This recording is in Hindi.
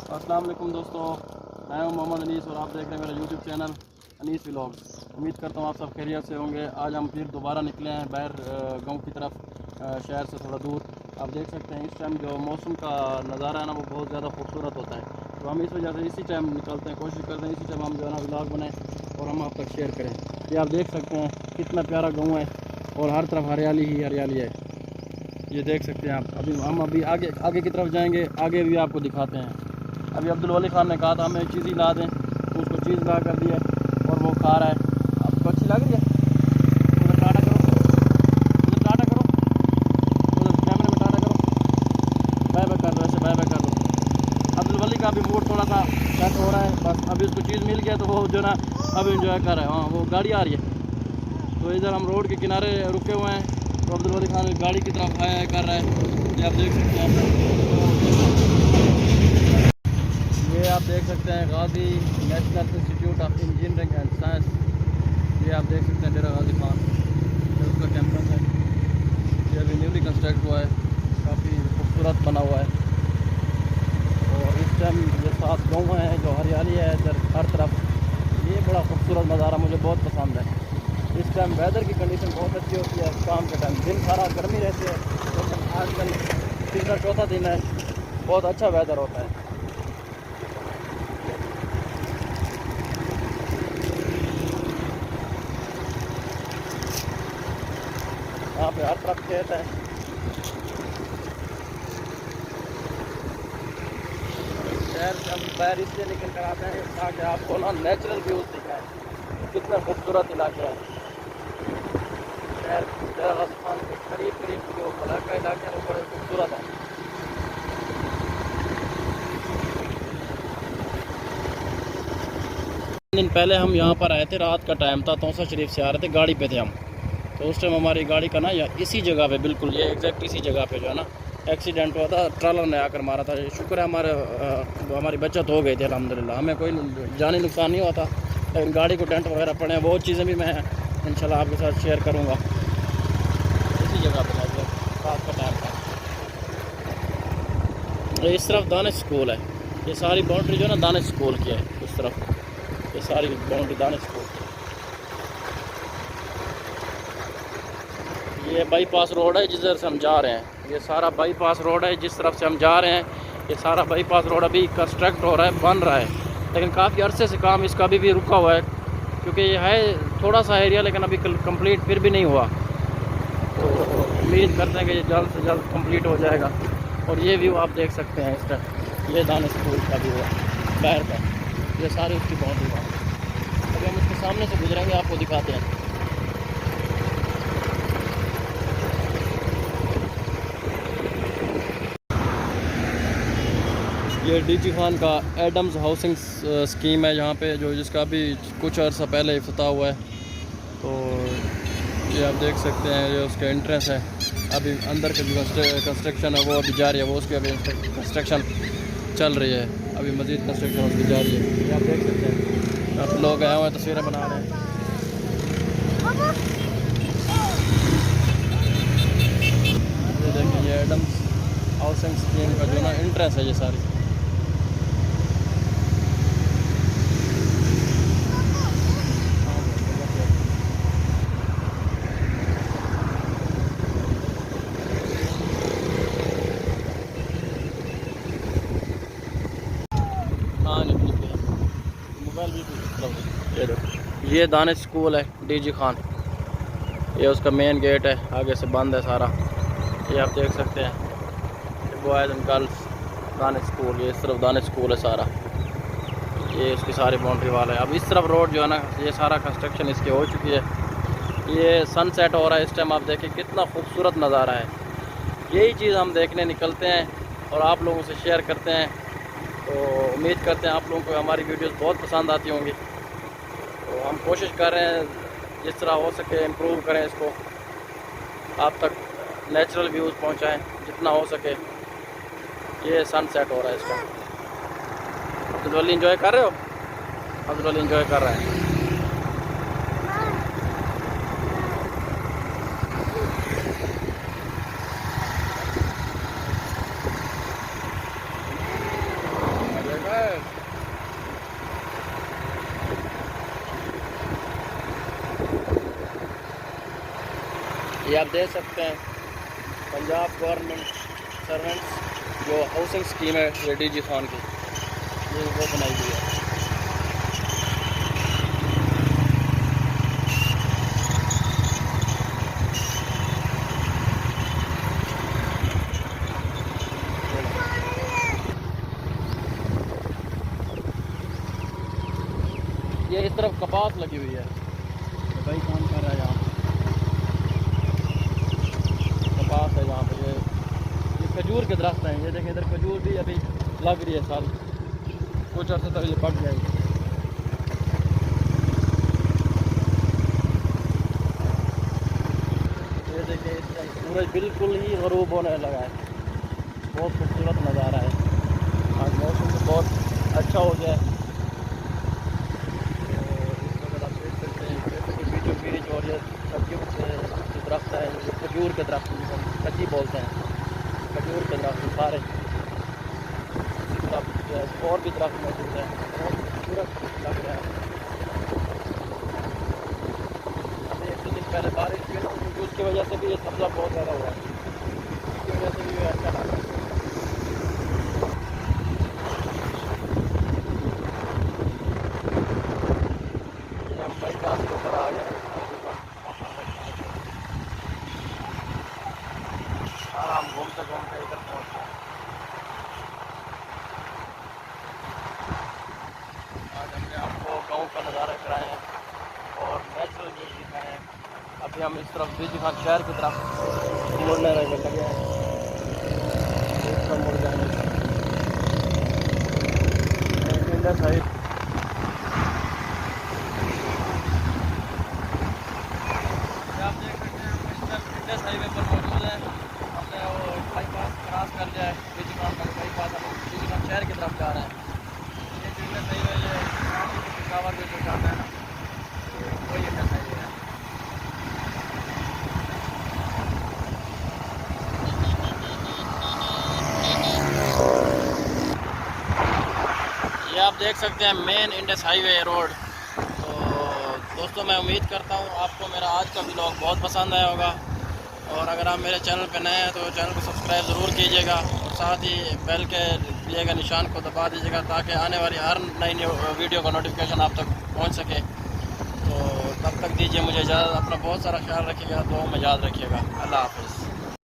अस्सलाम वालेकुम दोस्तों, मैं हूं मोहम्मद अनीस और आप देख रहे हैं मेरा यूट्यूब चैनल अनीस व्लॉग्स। उम्मीद करता हूं आप सब खैरियत से होंगे। आज हम फिर दोबारा निकले हैं बाहर गांव की तरफ, शहर से थोड़ा दूर। आप देख सकते हैं इस टाइम जो मौसम का नज़ारा है ना वो बहुत ज़्यादा खूबसूरत होता है। तो हम इस वजह से इसी टाइम निकलते हैं, कोशिश करते हैं इसी टाइम हम जो है ना व्लॉग बनाएं और हम आप तक शेयर करें। ये आप देख सकते हैं कितना प्यारा गाँव है और हर तरफ हरियाली ही हरियाली है। ये देख सकते हैं आप। हम अभी आगे आगे की तरफ जाएंगे, आगे भी आपको दिखाते हैं। अभी अब्दुल वली खान ने कहा था हमें चीज़ ही ला दें, तो उसको चीज़ ला कर दिया और वो खा रहा है। आपको अच्छी लग रही है? उधर टाटा करो, उधर टाटा करो, उधर कैमरे में टाटा करो, बाय बाय कर दो, ऐसे बाय बाय कर दो। अब्दुल वली का भी मूड थोड़ा सा सेट हो रहा है, बस अभी उसको चीज़ मिल गया तो वो जो ना अब इंजॉय कर रहा है। हाँ, वो गाड़ी आ रही है तो इधर हम रोड के किनारे रुके हुए हैं। तो अब्दुल वली खान गाड़ी की तरफ आया कर रहा है। ये आप देख सकते हैं। ये आप देख सकते हैं Ghazi National Institute of Engineering and Science. ये आप देख सकते हैं डेरा गाजी खान, ये उसका कैंपस है। ये अभी न्यूली कंस्ट्रक्ट हुआ है, काफ़ी खूबसूरत बना हुआ है। और इस टाइम ये 7 गाँव हैं जो हरियाली है इधर हर तरफ। ये बड़ा खूबसूरत नज़ारा मुझे बहुत पसंद है। इस टाइम वेदर की कंडीशन बहुत अच्छी होती है। शाम के टाइम दिन सारा गर्मी रहती है, लेकिन आजकल तीसरा चौथा दिन है, बहुत अच्छा वेदर होता है। यहाँ पे हर तरफ खेत है। शहर से हम बाहर इसलिए निकल कर आते हैं ताकि आपको ना नेचुरल व्यूज़ दिखाएं, कितना खूबसूरत इलाके हैं। शहर राजस्थान के करीब करीब जो इलाका है वो बड़े खूबसूरत है। दिन पहले हम यहाँ पर आए थे, रात का टाइम था, तौसा शरीफ से आ रहे थे, गाड़ी पे थे हम। तो उस टाइम हमारी गाड़ी का ना या इसी जगह पे, बिल्कुल ये एग्जैक्ट इसी जगह पे जो है ना एक्सीडेंट हुआ था। ट्रॉलर ने आकर मारा था। शुक्र है हमारी बचत हो गई थी अल्हम्दुलिल्लाह, हमें कोई जानी नुकसान नहीं हुआ था। लेकिन गाड़ी को डेंट वगैरह पड़े हैं, वो चीज़ें भी मैं इंशाल्लाह आपके साथ शेयर करूँगा। इसी जगह पर रात का टाइम था। इस तरफ दानिश स्कूल है, ये सारी बाउंड्री जो है ना दानिश स्कूल की है। उस तरफ ये सारी बाउंड्री दानिश स्कूल की। ये बाईपास रोड है जिधर से हम जा रहे हैं। ये सारा बाईपास रोड है जिस तरफ से हम जा रहे हैं। ये सारा बाईपास रोड अभी कंस्ट्रक्ट हो रहा है, बन रहा है, लेकिन काफ़ी अरसे से काम इसका भी रुका हुआ है, क्योंकि ये है थोड़ा सा एरिया, लेकिन अभी कंप्लीट फिर भी नहीं हुआ। तो उम्मीद करते हैं कि ये जल्द से जल्द कंप्लीट हो जाएगा। और ये व्यू आप देख सकते हैं इस टाइम, ये दानिश स्कूल का व्यू है बाहर का। ये सारी उसकी बाउंड्री है। अभी हम उसके सामने से गुजरेंगे, आपको दिखाते हैं। ये डीजी खान का एडम्स हाउसिंग स्कीम है यहाँ पे, जो जिसका भी कुछ अर्सा पहले इफ्तिताह हुआ है। तो ये आप देख सकते हैं, ये उसका एंट्रेंस है। अभी अंदर की जो कंस्ट्रक्शन है वो अभी जारी है, वो उसकी अभी कंस्ट्रक्शन चल रही है। अभी मज़ीद कंस्ट्रक्शन उसकी जारी है। ये आप देख सकते हैं, आप लोग आए हुए हैं तस्वीरें बना रहे हैं। ये देखिए, ये एडम्स हाउसिंग स्कीम का जो ना एंट्रेंस है ये सारी। हाँ नहीं बिल्कुल, मोबाइल भी। ये देखो, ये दानिश स्कूल है डीजी खान। ये उसका मेन गेट है, आगे से बंद है सारा। ये आप देख सकते हैं, ये boys and girls Danish school. ये इस तरफ दानिश स्कूल है सारा, ये इसकी सारी बाउंड्री वाला है। अब इस तरफ रोड जो है ना, ये सारा कंस्ट्रक्शन इसकी हो चुकी है। ये सनसेट हो रहा है इस टाइम, आप देखिए कितना खूबसूरत नज़ारा है। यही चीज़ हम देखने निकलते हैं और आप लोगों से शेयर करते हैं। तो उम्मीद करते हैं आप लोगों को हमारी वीडियोस बहुत पसंद आती होंगी। तो हम कोशिश कर रहे हैं जिस तरह हो सके इम्प्रूव करें इसको, आप तक नेचुरल व्यूज़ पहुंचाएं जितना हो सके। ये सनसेट हो रहा है इसका। अब्दुल वली एंजॉय कर रहे हो? अब्दुल वली एंजॉय कर रहे हैं। ये आप देख सकते हैं पंजाब गवर्नमेंट सर्वेंट्स जो हाउसिंग स्कीम है ये DG खान की, ये वो बनाई हुई है। ये इस तरफ कपास लगी हुई है, तो भाई काम कर रहा है यहाँ कपास है यहाँ पे। ये खजूर के दरख्त हैं, ये देखें इधर खजूर भी अभी लग रही है, साल कुछ अर्से तक ये पक जाएगी। ये देखें इस टाइम सूरज बिल्कुल ही गरूब होने लगा है, बहुत खूबसूरत नज़ारा है। आज मौसम तो बहुत अच्छा हो गया है। और ये सब्जियों के दरख्त है, खजूर के दरख्त कच्ची बोलते हैं, खजूर के दरख्त सारे और भी दरख्त मौजूद है, बहुत खूबसूरत लग रहा है। अभी 1 दिन पहले बारिश हुई क्योंकि उसकी वजह से भी ये सब्ज़ा बहुत ज़्यादा हुआ है, उसकी वजह से भी अच्छा लग रहा है। हम घूमते घूमते इधर पहुँच गए। आज हमने आपको गांव का नज़ारा कराया और नेचुरल व्यू दिखाए हैं। अभी हम इस तरफ DG खान शहर की तरफ मुड़ने लगे हैं, इस तरफ मुड़ जाएंगे इंडिया साइड। आप देख सकते हैं हम इस तरफ इंडस हाईवे पर मौजूद है। हमने वो बाईपास क्रॉस कर लिया है, DG खान का बाईपास, हम DG खान शहर की तरफ जा रहे हैं। ये जो इंडस हाईवे ये पिशावर में जो जाता है ना, वही इंडस हाईवे है। ये आप देख सकते हैं मेन इंडस हाईवे रोड। तो दोस्तों मैं उम्मीद करता हूँ आपको मेरा आज का व्लॉग बहुत पसंद आया होगा, और अगर आप मेरे चैनल पर नए हैं तो चैनल को सब्सक्राइब ज़रूर कीजिएगा और साथ ही बेल के दिए गए निशान को दबा दीजिएगा ताकि आने वाली हर नई वीडियो का नोटिफिकेशन आप तक पहुंच सके। तो तब तक दीजिए मुझे इजाज़त, अपना बहुत सारा ख्याल रखिएगा, दुआ में याद रखिएगा। अल्लाह हाफ़िज़।